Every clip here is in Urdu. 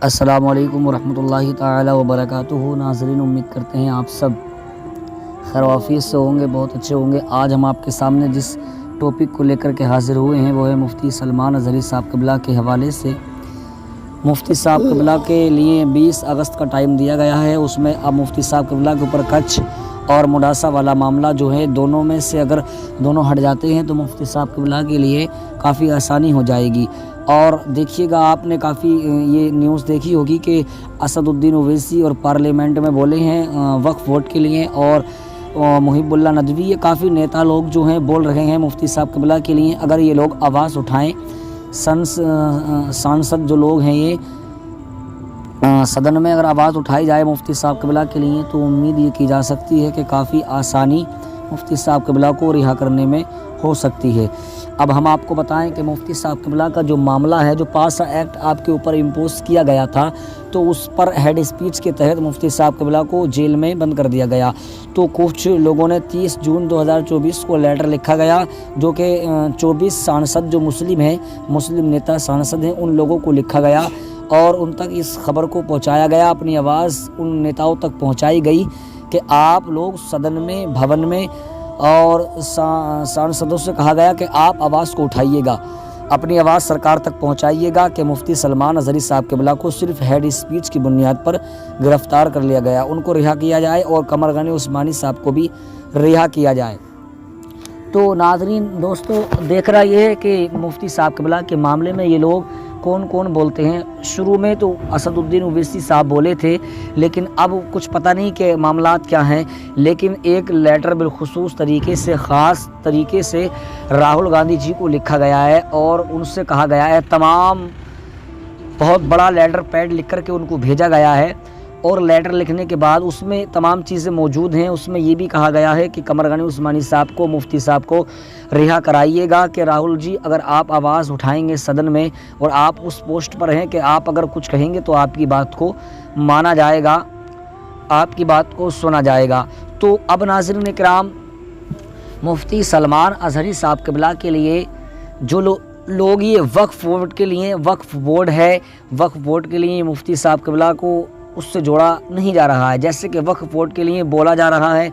السلام علیکم ورحمۃ اللہ تعالی وبرکاتہ۔ ناظرین، امید کرتے ہیں آپ سب خیر و عافیت سے ہوں گے، بہت اچھے ہوں گے۔ آج ہم آپ کے سامنے جس ٹاپک کو لے کر کے حاضر ہوئے ہیں وہ ہے مفتی سلمان اظہری صاحب قبلہ کے حوالے سے۔ مفتی صاحب قبلہ کے لیے 20 اگست کا ٹائم دیا گیا ہے، اس میں اب مفتی صاحب قبلہ کے اوپر کچھ اور مڈاسا والا معاملہ جو ہے، دونوں میں سے اگر دونوں ہٹ جاتے ہیں تو مفتی صاحب قبلہ کے لیے کافی آسانی ہو جائے گی۔ اور دیکھیے گا، آپ نے کافی یہ نیوز دیکھی ہوگی کہ اسد الدین اویسی اور پارلیمنٹ میں بولے ہیں وقف ووٹ کے لیے، اور محب اللہ ندوی، یہ کافی نیتا لوگ جو ہیں بول رہے ہیں مفتی صاحب قبلہ کے لیے اگر یہ لوگ آواز اٹھائیں، سانسد جو لوگ ہیں یہ صدن میں اگر آواز اٹھائی جائے مفتی صاحب قبلہ کے لیے تو امید یہ کی جا سکتی ہے کہ کافی آسانی مفتی صاحب قبلہ کو رہا کرنے میں ہو سکتی ہے۔ اب ہم آپ کو بتائیں کہ مفتی صاحب قبلہ کا جو معاملہ ہے، جو پاسا ایکٹ آپ کے اوپر امپوز کیا گیا تھا، تو اس پر ہیڈ اسپیچ کے تحت مفتی صاحب قبلہ کو جیل میں بند کر دیا گیا۔ تو کچھ لوگوں نے 30 جون 2024 کو لیٹر لکھا گیا، جو کہ 24 سانسد جو مسلم ہیں، مسلم نیتا سانسد ہیں، ان لوگوں کو لکھا گیا اور ان تک اس خبر کو پہنچایا گیا، اپنی آواز ان نیتاؤں تک پہنچائی گئی کہ آپ لوگ صدن میں، بھون میں، اور سانسدوں سے کہا گیا کہ آپ آواز کو اٹھائیے گا، اپنی آواز سرکار تک پہنچائیے گا کہ مفتی سلمان اظہری صاحب قبلہ کو صرف ہیڈ اسپیچ کی بنیاد پر گرفتار کر لیا گیا، ان کو رہا کیا جائے اور قمر غنی عثمانی صاحب کو بھی رہا کیا جائے۔ تو ناظرین دوستو، دیکھ رہا یہ ہے کہ مفتی صاحب قبلہ کے معاملے میں یہ لوگ کون کون بولتے ہیں۔ شروع میں تو اسد الدین اویسی صاحب بولے تھے، لیکن اب کچھ پتہ نہیں کہ معاملات کیا ہیں، لیکن ایک لیٹر بالخصوص طریقے سے، خاص طریقے سے راہل گاندھی جی کو لکھا گیا ہے اور ان سے کہا گیا ہے، تمام بہت بڑا لیٹر پیڈ لکھ کر کے ان کو بھیجا گیا ہے، اور لیٹر لکھنے کے بعد اس میں تمام چیزیں موجود ہیں۔ اس میں یہ بھی کہا گیا ہے کہ قمر غنی عثمانی صاحب کو، مفتی صاحب کو رہا کرائیے گا کہ راہل جی اگر آپ آواز اٹھائیں گے صدن میں اور آپ اس پوسٹ پر ہیں کہ آپ اگر کچھ کہیں گے تو آپ کی بات کو مانا جائے گا، آپ کی بات کو سنا جائے گا۔ تو اب ناظرین کرام، مفتی سلمان اظہری صاحب قبلہ کے لیے جو لوگ یہ وقف ووٹ کے لیے، وقف بورڈ ہے، وقف بورڈ کے لیے مفتی صاحب قبلہ کو اس سے جوڑا نہیں جا رہا ہے، جیسے کہ وقف ووٹ کے لیے بولا جا رہا ہے،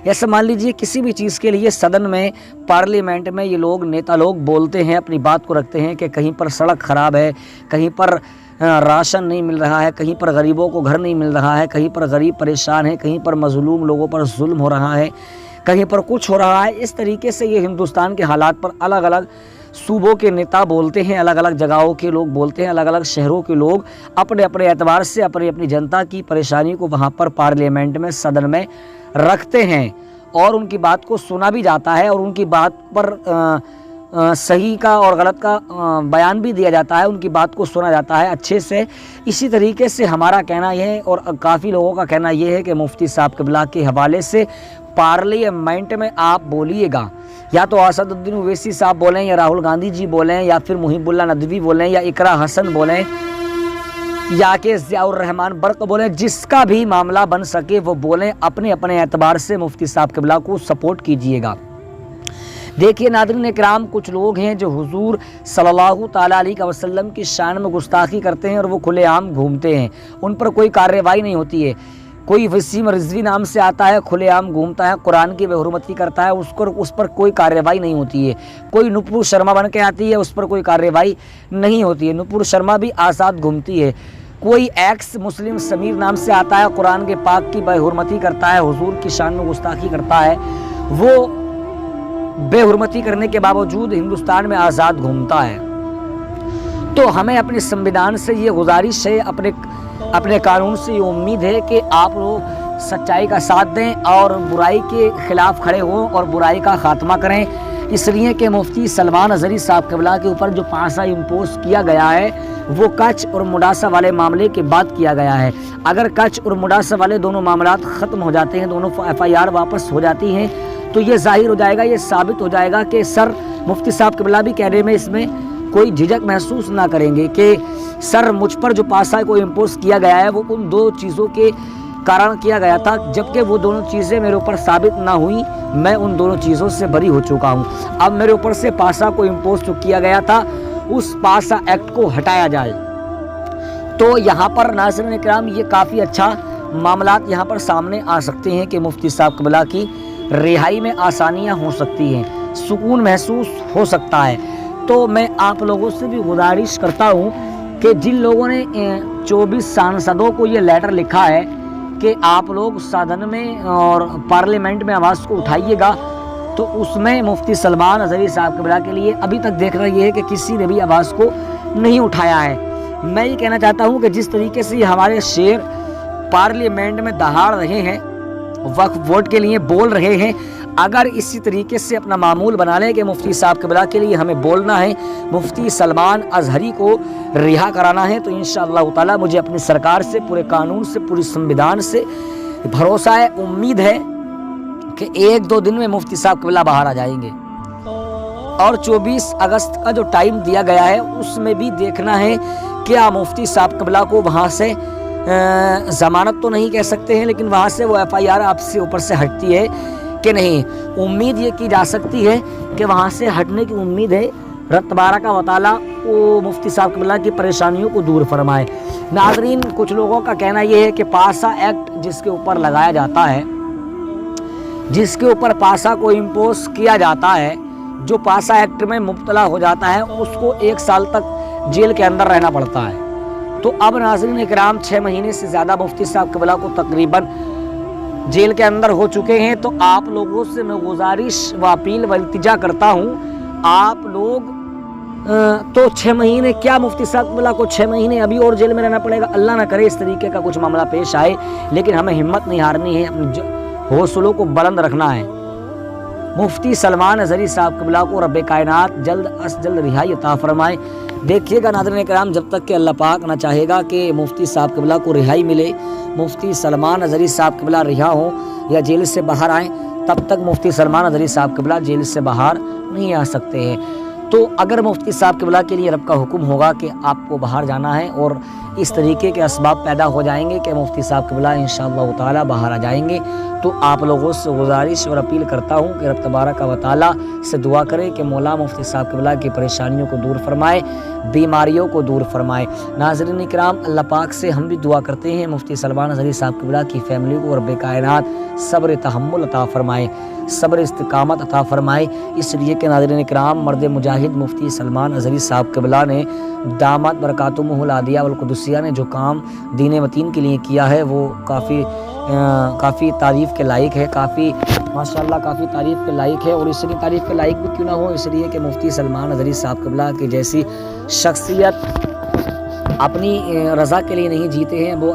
ایسے مان لیجئے کسی بھی چیز کے لیے صدن میں، پارلیمنٹ میں یہ لوگ نیتا لوگ بولتے ہیں، اپنی بات کو رکھتے ہیں کہ کہیں پر سڑک خراب ہے، کہیں پر راشن نہیں مل رہا ہے، کہیں پر غریبوں کو گھر نہیں مل رہا ہے، کہیں پر غریب پریشان ہے، کہیں پر مظلوم لوگوں پر ظلم ہو رہا ہے، کہیں پر کچھ ہو رہا ہے۔ اس طریقے سے یہ ہندوستان کے حالات پر الگ الگ صوبوں کے نیتا بولتے ہیں، الگ الگ جگہوں کے لوگ بولتے ہیں، الگ الگ شہروں کے لوگ اپنے اپنے اعتبار سے اپنی اپنی جنتا کی پریشانی کو وہاں پر پارلیمنٹ میں، صدن میں رکھتے ہیں، اور ان کی بات کو سنا بھی جاتا ہے، اور ان کی بات پر صحیح کا اور غلط کا بیان بھی دیا جاتا ہے، ان کی بات کو سنا جاتا ہے اچھے سے۔ اسی طریقے سے ہمارا کہنا یہ ہے، اور کافی لوگوں کا کہنا یہ ہے کہ مفتی صاحب قبلہ کے حوالے سے پارلیمنٹ میں آپ بولیے گا، یا تو اسد الدین اویسی صاحب بولیں، یا راہل گاندھی جی بولیں، یا پھر محب اللہ ندوی بولیں، یا اقرا حسن بولیں، یا کہ ضیاء الرحمان برق بولیں، جس کا بھی معاملہ بن سکے وہ بولیں، اپنے اپنے اعتبار سے مفتی صاحب قبلہ کو سپورٹ کیجئے گا۔ دیکھیے ناظرین کرام، کچھ لوگ ہیں جو حضور صلی اللہ تعالیٰ علیہ وسلم کی شان میں گستاخی کرتے ہیں اور وہ کھلے عام گھومتے ہیں، ان پر کوئی کارروائی نہیں ہوتی ہے۔ کوئی وسیم رضوی نام سے آتا ہے، کھلے عام گھومتا ہے، قرآن کی بے حرمتی کرتا ہے، اس پر کوئی کارروائی نہیں ہوتی ہے۔ کوئی نپور شرما بن کے آتی ہے، اس پر کوئی کارروائی نہیں ہوتی ہے، نپور شرما بھی آزاد گھومتی ہے۔ کوئی ایکس مسلم سمیر نام سے آتا ہے، قرآن کے پاک کی بے حرمتی کرتا ہے، حضور کی شان میں گستاخی کرتا ہے، وہ بے حرمتی کرنے کے باوجود ہندوستان میں آزاد گھومتا ہے۔ تو ہمیں اپنے سنویدھان سے یہ گزارش ہے، اپنے قانون سے یہ امید ہے کہ آپ لوگ سچائی کا ساتھ دیں اور برائی کے خلاف کھڑے ہوں اور برائی کا خاتمہ کریں، اس لیے کہ مفتی سلمان اظہری صاحب قبلہ کے اوپر جو پاسا امپوز کیا گیا ہے وہ کچھ اور مڈاسا والے معاملے کے بعد کیا گیا ہے۔ اگر کچھ اور مڈاسا والے دونوں معاملات ختم ہو جاتے ہیں، دونوں FIR واپس ہو جاتی ہیں، تو یہ ظاہر ہو جائے گا، یہ ثابت ہو جائے گا کہ سر مفتی صاحب قبلہ بھی کہنے میں اس میں کوئی جھجک محسوس نہ کریں گے کہ سر مجھ پر جو پاسا کو امپوز کیا گیا ہے وہ ان دو چیزوں کے کارن کیا گیا تھا، جبکہ وہ دونوں چیزیں میرے اوپر ثابت نہ ہوئیں، میں ان دونوں چیزوں سے بری ہو چکا ہوں۔ اب میرے اوپر سے پاسا کو امپوز جو کیا گیا تھا، اس پاسا ایکٹ کو ہٹایا جائے۔ تو یہاں پر ناظرین اکرام یہ کافی اچھا معاملات یہاں پر سامنے آ سکتے ہیں کہ مفتی صاحب قبلہ کی رہائی میں آسانیاں ہو سکتی ہیں، سکون محسوس ہو سکتا ہے۔ تو میں آپ لوگوں سے بھی گزارش کرتا ہوں کہ جن لوگوں نے 24 سانسدوں کو یہ لیٹر لکھا ہے کہ آپ لوگ صدن میں اور پارلیمنٹ میں آواز کو اٹھائیے گا، تو اس میں مفتی سلمان اظہری صاحب قبلہ کے لیے ابھی تک دیکھنا یہ ہے کہ کسی نے بھی آواز کو نہیں اٹھایا ہے۔ میں یہ کہنا چاہتا ہوں کہ جس طریقے سے یہ ہمارے شیر پارلیمنٹ میں دہاڑ رہے ہیں، وقف ووٹ کے لیے بول رہے ہیں، اگر اسی طریقے سے اپنا معمول بنا لیں کہ مفتی صاحب قبلہ کے لیے ہمیں بولنا ہے، مفتی سلمان اظہری کو رہا کرانا ہے، تو انشاءاللہ تعالی مجھے اپنی سرکار سے، پورے قانون سے، پوری سنویدھان سے بھروسہ ہے، امید ہے کہ 1-2 دن میں مفتی صاحب قبلہ باہر آ جائیں گے۔ اور 24 اگست کا جو ٹائم دیا گیا ہے اس میں بھی دیکھنا ہے کیا مفتی صاحب قبلہ کو وہاں سے ضمانت تو نہیں کہہ سکتے ہیں، لیکن وہاں سے وہ FIR آپ سے اوپر سے ہٹتی ہے کہ نہیں۔ امید یہ کی جا سکتی ہے کہ وہاں سے ہٹنے کی امید ہے۔ رب تبارک و تعالی وہ مفتی صاحب قبلہ کی پریشانیوں کو دور فرمائے۔ ناظرین، کچھ لوگوں کا کہنا یہ ہے کہ پاسا ایکٹ جس کے اوپر لگایا جاتا ہے، جس کے اوپر پاسا کو امپوز کیا جاتا ہے، جو پاسا ایکٹ میں مبتلا ہو جاتا ہے اس کو 1 سال تک جیل کے اندر رہنا پڑتا ہے۔ تو اب ناظرین اکرام 6 مہینے سے زیادہ مفتی صاحب قبلہ کو تقریباً جیل کے اندر ہو چکے ہیں۔ تو آپ لوگوں سے میں گزارش و اپیل و التجا کرتا ہوں، آپ لوگ تو 6 مہینے کیا مفتی صاحب قبلہ کو 6 مہینے ابھی اور جیل میں رہنا پڑے گا؟ اللہ نہ کرے اس طریقے کا کچھ معاملہ پیش آئے، لیکن ہمیں ہمت نہیں ہارنی ہے، اپنے حوصلوں کو بلند رکھنا ہے۔ مفتی سلمان اظہری صاحب قبلہ کو رب کائنات جلد از جلد رہائی عطا فرمائے۔ دیکھیے گا ناظرین کرام، جب تک کہ اللہ پاک نہ چاہے گا کہ مفتی صاحب قبلہ کو رہائی ملے، مفتی سلمان اظہری صاحب قبلہ رہا ہوں یا جیل سے باہر آئیں، تب تک مفتی سلمان اظہری صاحب قبلہ جیل سے باہر نہیں آ سکتے ہیں۔ تو اگر مفتی صاحب قبلہ کے لیے رب کا حکم ہوگا کہ آپ کو باہر جانا ہے اور اس طریقے کے اسباب پیدا ہو جائیں گے کہ مفتی صاحب قبلہ انشاءاللہ تعالی باہر آ جائیں گے، تو آپ لوگوں سے گزارش اور اپیل کرتا ہوں کہ رب تبارک و تعالی سے دعا کریں کہ مولا مفتی صاحب قبلہ کی پریشانیوں کو دور فرمائے، بیماریوں کو دور فرمائے۔ ناظرین اکرام، اللہ پاک سے ہم بھی دعا کرتے ہیں مفتی سلمان اظہری صاحب قبلہ کی فیملی کو رب کائنات صبر تحمل عطا فرمائے، صبر استقامت عطا فرمائے۔ اس لیے کہ ناظرین اکرام، مرد مجاہد مفتی سلمان اظہری صاحب قبلہ نے دامت برکاتہم العالیہ والقدسیہ نے جو کام دین متین کے لیے کیا ہے وہ کافی تعریف کے لائق ہے، کافی ماشاءاللہ کافی تعریف کے لائق ہے۔ اور اس لیے تعریف کے لائق بھی کیوں نہ ہو، اس لیے کہ مفتی سلمان اظہری صاحب قبلہ کی جیسی شخصیت اپنی رضا کے لیے نہیں جیتے ہیں، وہ